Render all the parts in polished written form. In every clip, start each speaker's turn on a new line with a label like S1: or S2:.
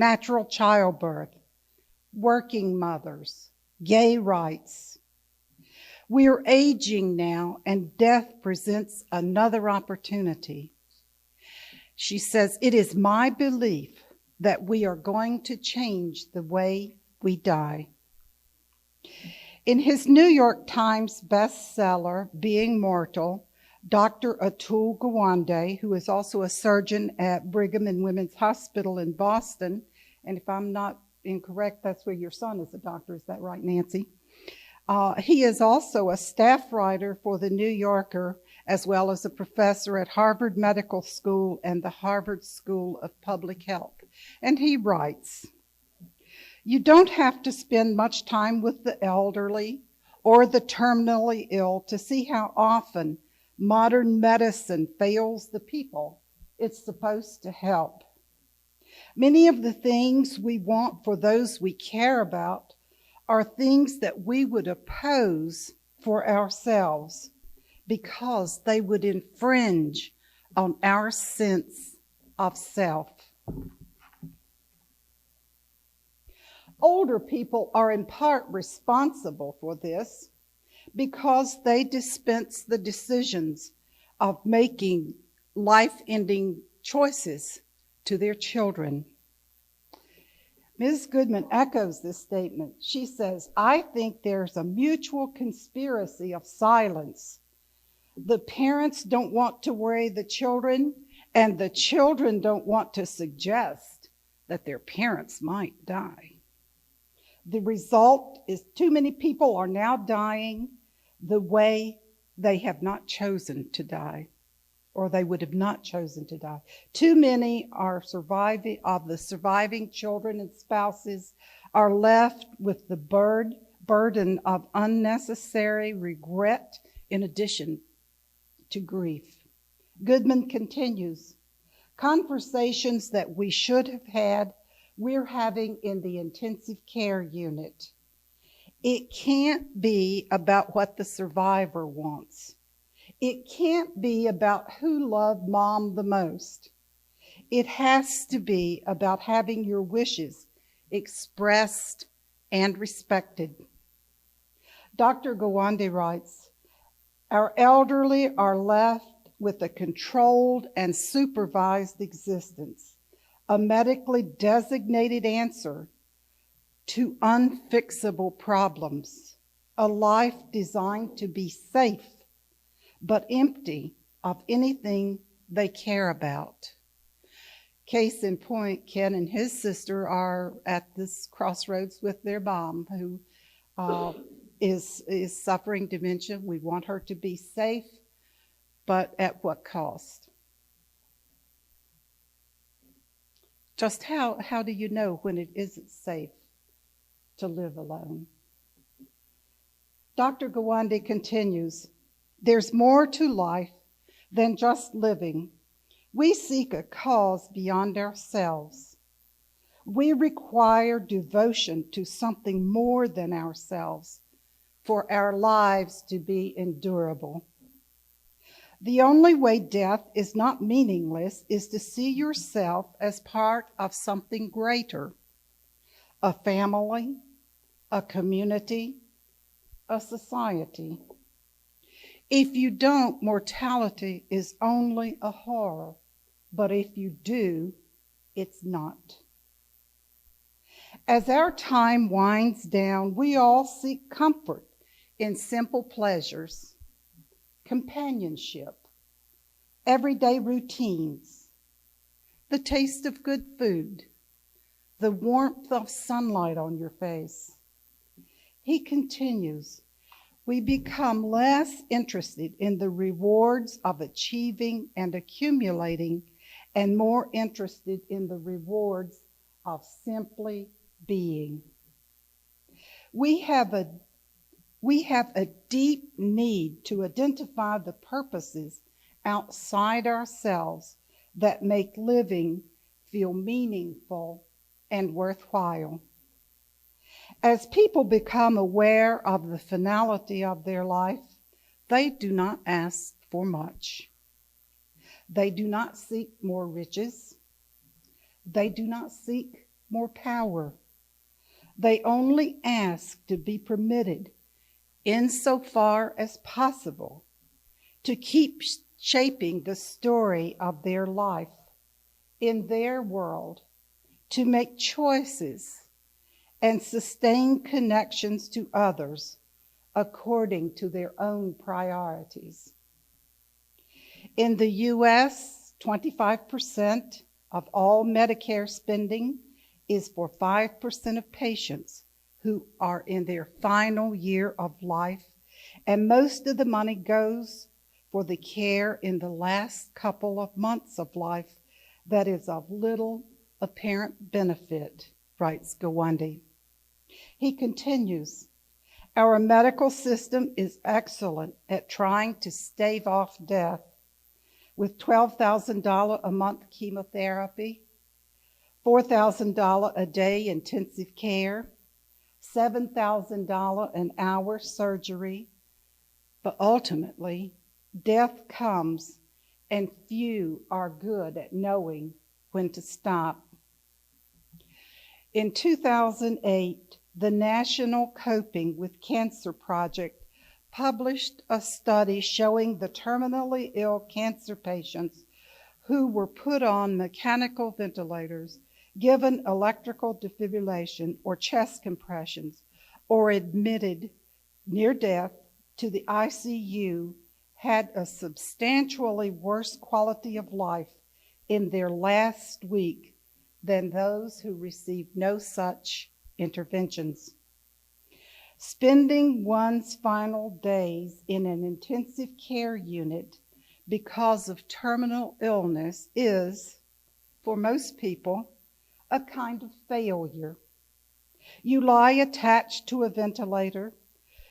S1: natural childbirth, working mothers, gay rights. We are aging now, and death presents another opportunity. She says, "It is my belief that we are going to change the way we die." In his New York Times bestseller, Being Mortal, Dr. Atul Gawande, who is also a surgeon at Brigham and Women's Hospital in Boston, and if I'm not incorrect, that's where your son is a doctor. Is that right, Nancy? He is also a staff writer for The New Yorker, as well as a professor at Harvard Medical School and the Harvard School of Public Health. And he writes, "You don't have to spend much time with the elderly or the terminally ill to see how often modern medicine fails the people it's supposed to help. Many of the things we want for those we care about are things that we would oppose for ourselves because they would infringe on our sense of self." Older people are in part responsible for this because they dispense the decisions of making life-ending choices to their children. Ms. Goodman echoes this statement. She says, "I think there's a mutual conspiracy of silence. The parents don't want to worry the children, and the children don't want to suggest that their parents might die. The result is too many people are now dying the way they have not chosen to die, or they would have not chosen to die. Too many are the surviving children and spouses are left with the burden of unnecessary regret in addition to grief." Goodman continues, "Conversations that we should have had, we're having in the intensive care unit. It can't be about what the survivor wants. It can't be about who loved mom the most. It has to be about having your wishes expressed and respected." Dr. Gawande writes, "Our elderly are left with a controlled and supervised existence, a medically designated answer to unfixable problems, a life designed to be safe, but empty of anything they care about." Case in point, Ken and his sister are at this crossroads with their mom, who is suffering dementia. We want her to be safe, but at what cost? Just how do you know when it isn't safe to live alone? Dr. Gawande continues, "There's more to life than just living. We seek a cause beyond ourselves. We require devotion to something more than ourselves for our lives to be endurable. The only way death is not meaningless is to see yourself as part of something greater, a family, a community, a society. If you don't, mortality is only a horror, but if you do, it's not." As our time winds down, we all seek comfort in simple pleasures, companionship, everyday routines, the taste of good food, the warmth of sunlight on your face. He continues, "We become less interested in the rewards of achieving and accumulating and more interested in the rewards of simply being. We have a deep need to identify the purposes outside ourselves that make living feel meaningful and worthwhile. As people become aware of the finality of their life, they do not ask for much. They do not seek more riches. They do not seek more power. They only ask to be permitted, insofar as possible, to keep shaping the story of their life in their world, to make choices and sustain connections to others according to their own priorities. In the U.S., 25% of all Medicare spending is for 5% of patients who are in their final year of life, and most of the money goes for the care in the last couple of months of life that is of little apparent benefit, writes Gawande. He continues, our medical system is excellent at trying to stave off death with $12,000 a month chemotherapy, $4,000 a day intensive care, $7,000 an hour surgery, but ultimately, death comes and few are good at knowing when to stop. In 2008, the National Coping with Cancer Project published a study showing the terminally ill cancer patients who were put on mechanical ventilators, given electrical defibrillation or chest compressions, or admitted near death to the ICU had a substantially worse quality of life in their last week than those who received no such interventions. Spending one's final days in an intensive care unit because of terminal illness is, for most people, a kind of failure. You lie attached to a ventilator,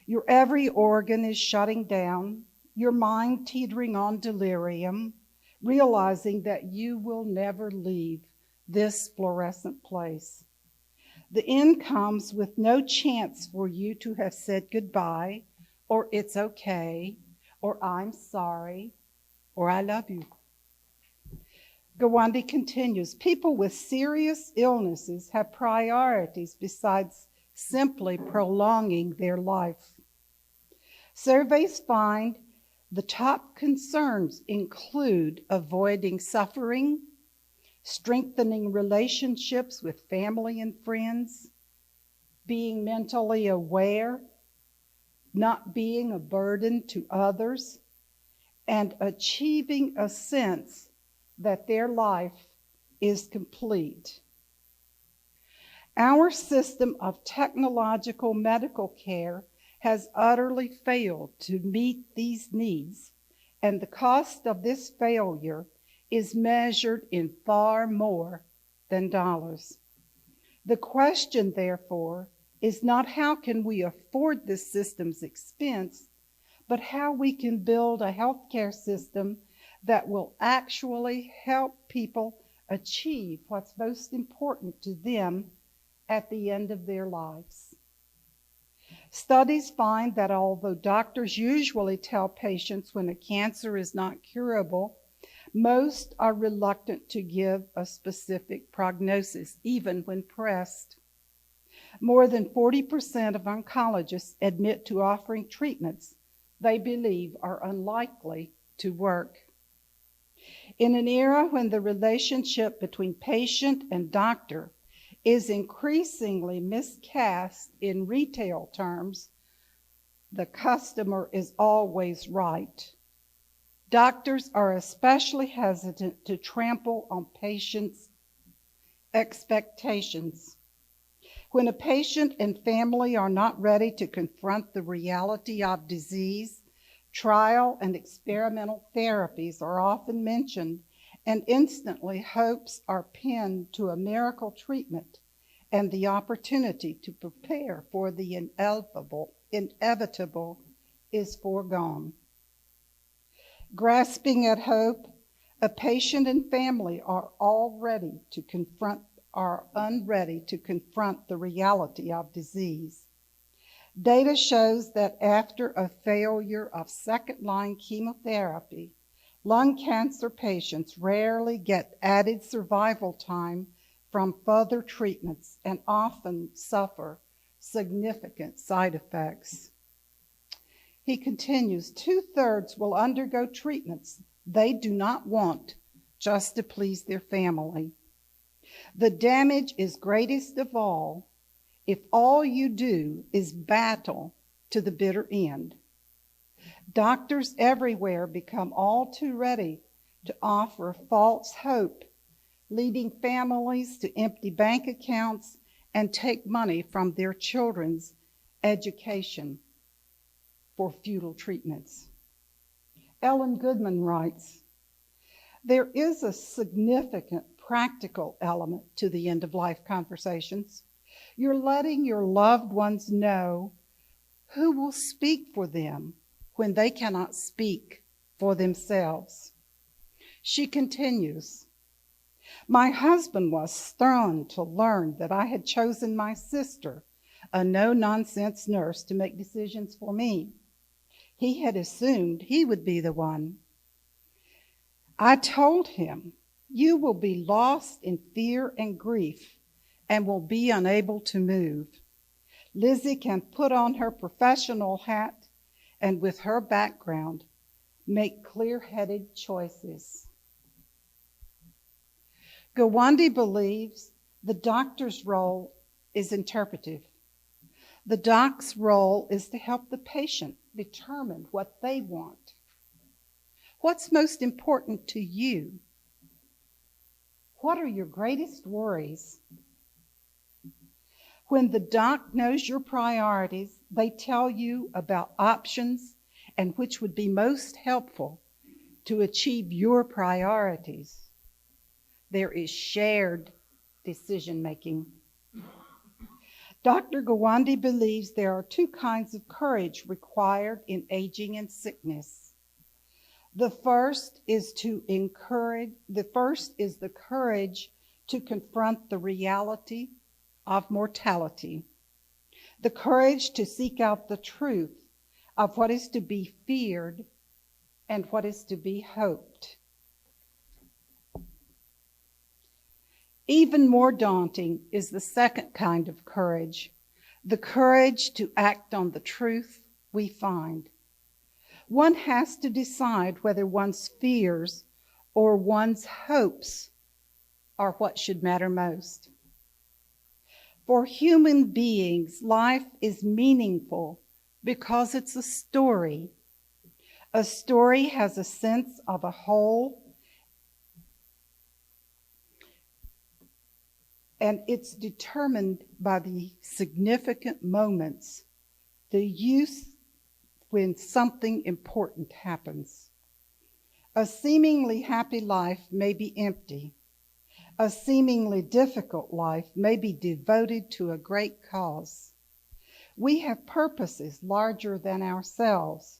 S1: your every organ is shutting down, your mind teetering on delirium, realizing that you will never leave this fluorescent place. The end comes with no chance for you to have said goodbye, or it's okay, or I'm sorry, or I love you. Gawande continues, people with serious illnesses have priorities besides simply prolonging their life. Surveys find the top concerns include avoiding suffering, strengthening relationships with family and friends, being mentally aware, not being a burden to others, and achieving a sense that their life is complete. Our system of technological medical care has utterly failed to meet these needs, and the cost of this failure is measured in far more than dollars. The question, therefore, is not how can we afford this system's expense, but how we can build a healthcare system that will actually help people achieve what's most important to them at the end of their lives. Studies find that although doctors usually tell patients when a cancer is not curable, most are reluctant to give a specific prognosis, even when pressed. More than 40% of oncologists admit to offering treatments they believe are unlikely to work. In an era when the relationship between patient and doctor is increasingly miscast in retail terms, the customer is always right. Doctors are especially hesitant to trample on patients' expectations. When a patient and family are not ready to confront the reality of disease, trial and experimental therapies are often mentioned, and instantly hopes are pinned to a miracle treatment, and the opportunity to prepare for the inevitable is foregone. Grasping at hope, a patient and family are unready to confront the reality of disease. Data shows that after a failure of second-line chemotherapy, lung cancer patients rarely get added survival time from further treatments and often suffer significant side effects. He continues, 2/3 will undergo treatments they do not want just to please their family. The damage is greatest of all if all you do is battle to the bitter end. Doctors everywhere become all too ready to offer false hope, leading families to empty bank accounts and take money from their children's education for futile treatments. Ellen Goodman writes, there is a significant practical element to the end-of-life conversations. You're letting your loved ones know who will speak for them when they cannot speak for themselves. She continues, my husband was stunned to learn that I had chosen my sister, a no-nonsense nurse, to make decisions for me. He had assumed he would be the one. I told him, you will be lost in fear and grief and will be unable to move. Lizzie can put on her professional hat and with her background, make clear-headed choices. Gawande believes the doctor's role is interpretive. The doc's role is to help the patient determine what they want. What's most important to you? What are your greatest worries? When the doc knows your priorities, they tell you about options and which would be most helpful to achieve your priorities. There is shared decision-making. Dr. Gawande believes there are two kinds of courage required in aging and sickness. The first is the courage to confront the reality of mortality, the courage to seek out the truth of what is to be feared and what is to be hoped. Even more daunting is the second kind of courage, the courage to act on the truth we find. One has to decide whether one's fears or one's hopes are what should matter most. For human beings, life is meaningful because it's a story. A story has a sense of a whole, and it's determined by the significant moments, the use when something important happens. A seemingly happy life may be empty. A seemingly difficult life may be devoted to a great cause. We have purposes larger than ourselves.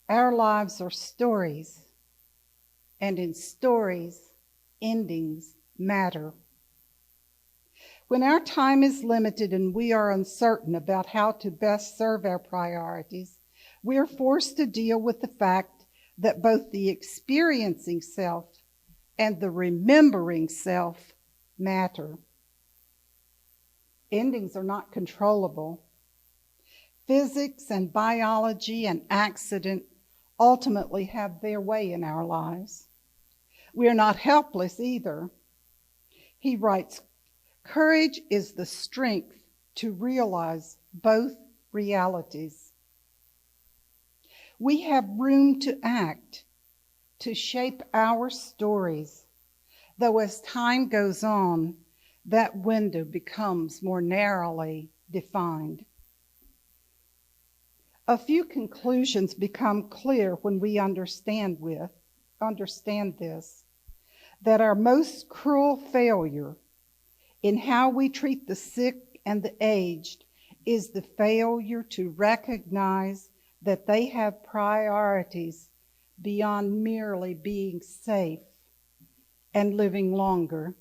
S1: Our lives are stories, and in stories, endings matter. When our time is limited and we are uncertain about how to best serve our priorities, we are forced to deal with the fact that both the experiencing self and the remembering self matter. Endings are not controllable. Physics and biology and accident ultimately have their way in our lives. We are not helpless either. He writes, courage is the strength to realize both realities. We have room to act, to shape our stories, though as time goes on, that window becomes more narrowly defined. A few conclusions become clear when we understand this, that our most cruel failure in how we treat the sick and the aged is the failure to recognize that they have priorities beyond merely being safe and living longer.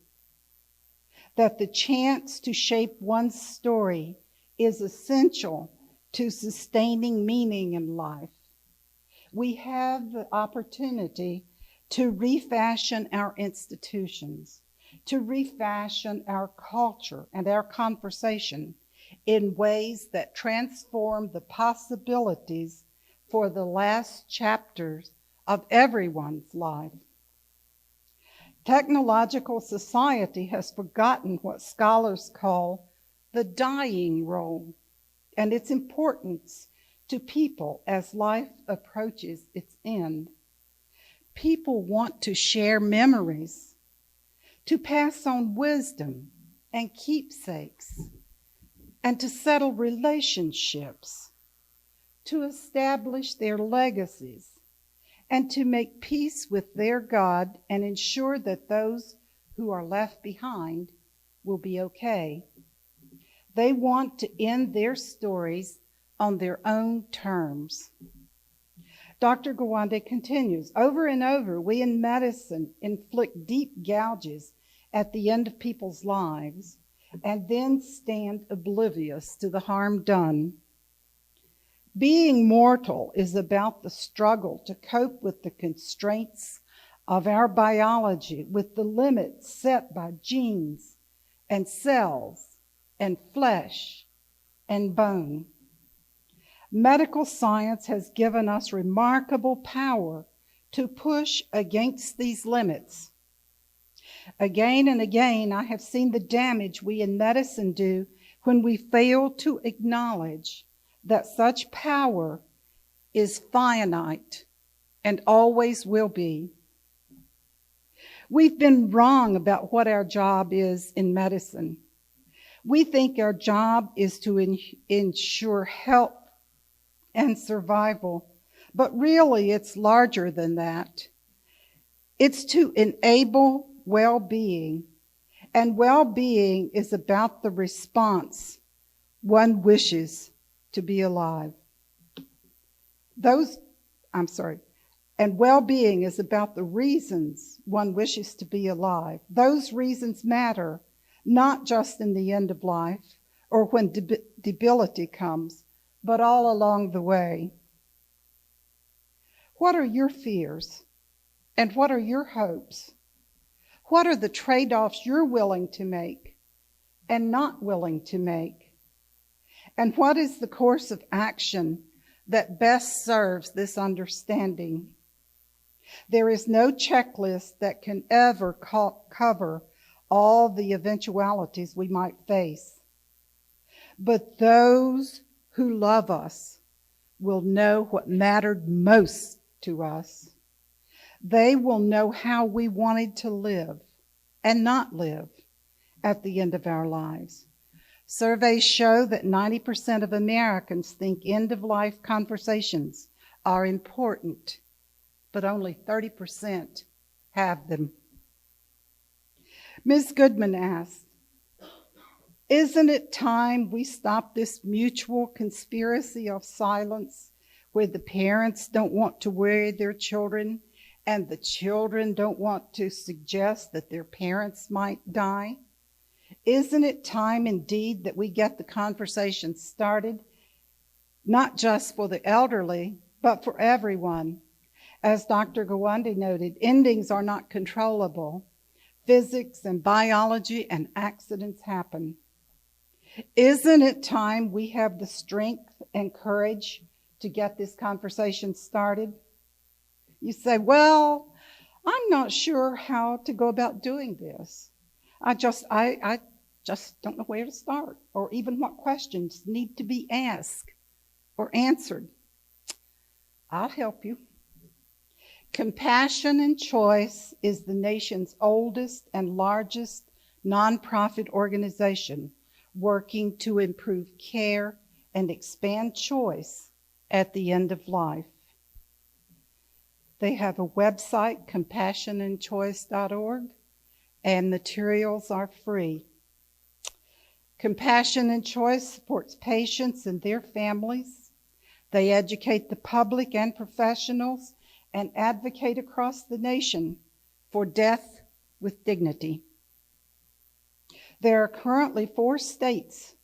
S1: That the chance to shape one's story is essential to sustaining meaning in life. We have the opportunity to refashion our institutions, to refashion our culture and our conversation in ways that transform the possibilities for the last chapters of everyone's life. Technological society has forgotten what scholars call the dying role and its importance to people as life approaches its end. People want to share memories, to pass on wisdom and keepsakes, and to settle relationships, to establish their legacies, and to make peace with their God and ensure that those who are left behind will be okay. They want to end their stories on their own terms. Dr. Gawande continues, over and over, we in medicine inflict deep gouges at the end of people's lives and then stand oblivious to the harm done. Being mortal is about the struggle to cope with the constraints of our biology, with the limits set by genes and cells and flesh and bone. Medical science has given us remarkable power to push against these limits. Again and again, I have seen the damage we in medicine do when we fail to acknowledge that such power is finite and always will be. We've been wrong about what our job is in medicine. We think our job is to ensure health and survival, but really it's larger than that. It's to enable well-being, and well-being is about the response one wishes to be alive. And well-being is about the reasons one wishes to be alive. Those reasons matter, not just in the end of life or when debility comes, but all along the way. What are your fears? And what are your hopes? What are the trade-offs you're willing to make and not willing to make? And what is the course of action that best serves this understanding? There is no checklist that can ever cover all the eventualities we might face. But those who love us will know what mattered most to us. They will know how we wanted to live and not live at the end of our lives. Surveys show that 90% of Americans think end-of-life conversations are important, but only 30% have them. Ms. Goodman asked, isn't it time we stop this mutual conspiracy of silence where the parents don't want to worry their children and the children don't want to suggest that their parents might die? Isn't it time indeed that we get the conversation started, not just for the elderly, but for everyone? As Dr. Gawande noted, endings are not controllable. Physics and biology and accidents happen. Isn't it time we have the strength and courage to get this conversation started? You say, well, I'm not sure how to go about doing this. I just don't know where to start, or even what questions need to be asked or answered. I'll help you. Compassion and Choice is the nation's oldest and largest nonprofit organization working to improve care and expand choice at the end of life. They have a website, compassionandchoice.org, and materials are free. Compassion and Choice supports patients and their families. They educate the public and professionals and advocate across the nation for death with dignity. There are currently 4 states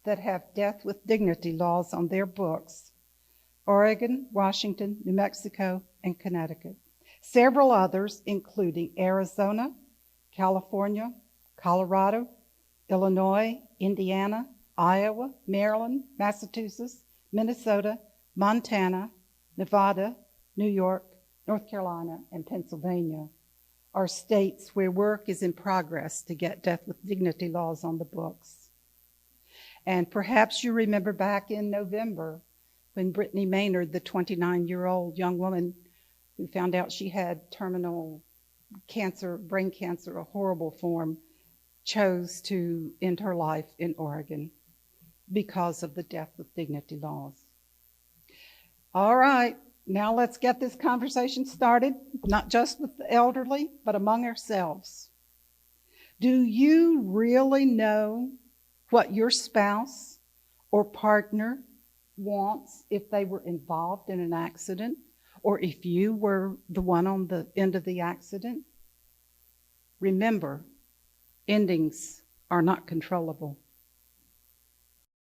S1: that have death with dignity laws on their books: Oregon, Washington, New Mexico, and Connecticut. Several others, including Arizona, California, Colorado, Illinois, Indiana, Iowa, Maryland, Massachusetts, Minnesota, Montana, Nevada, New York, North Carolina, and Pennsylvania are states where work is in progress to get death with dignity laws on the books. And perhaps you remember back in November when Brittany Maynard, the 29-year-old young woman who found out she had terminal cancer, brain cancer, a horrible form, chose to end her life in Oregon because of the death with dignity laws. All right, now let's get this conversation started, not just with the elderly, but among ourselves. Do you really know what your spouse or partner wants if they were involved in an accident, or if you were the one on the end of the accident? Remember, endings are not controllable.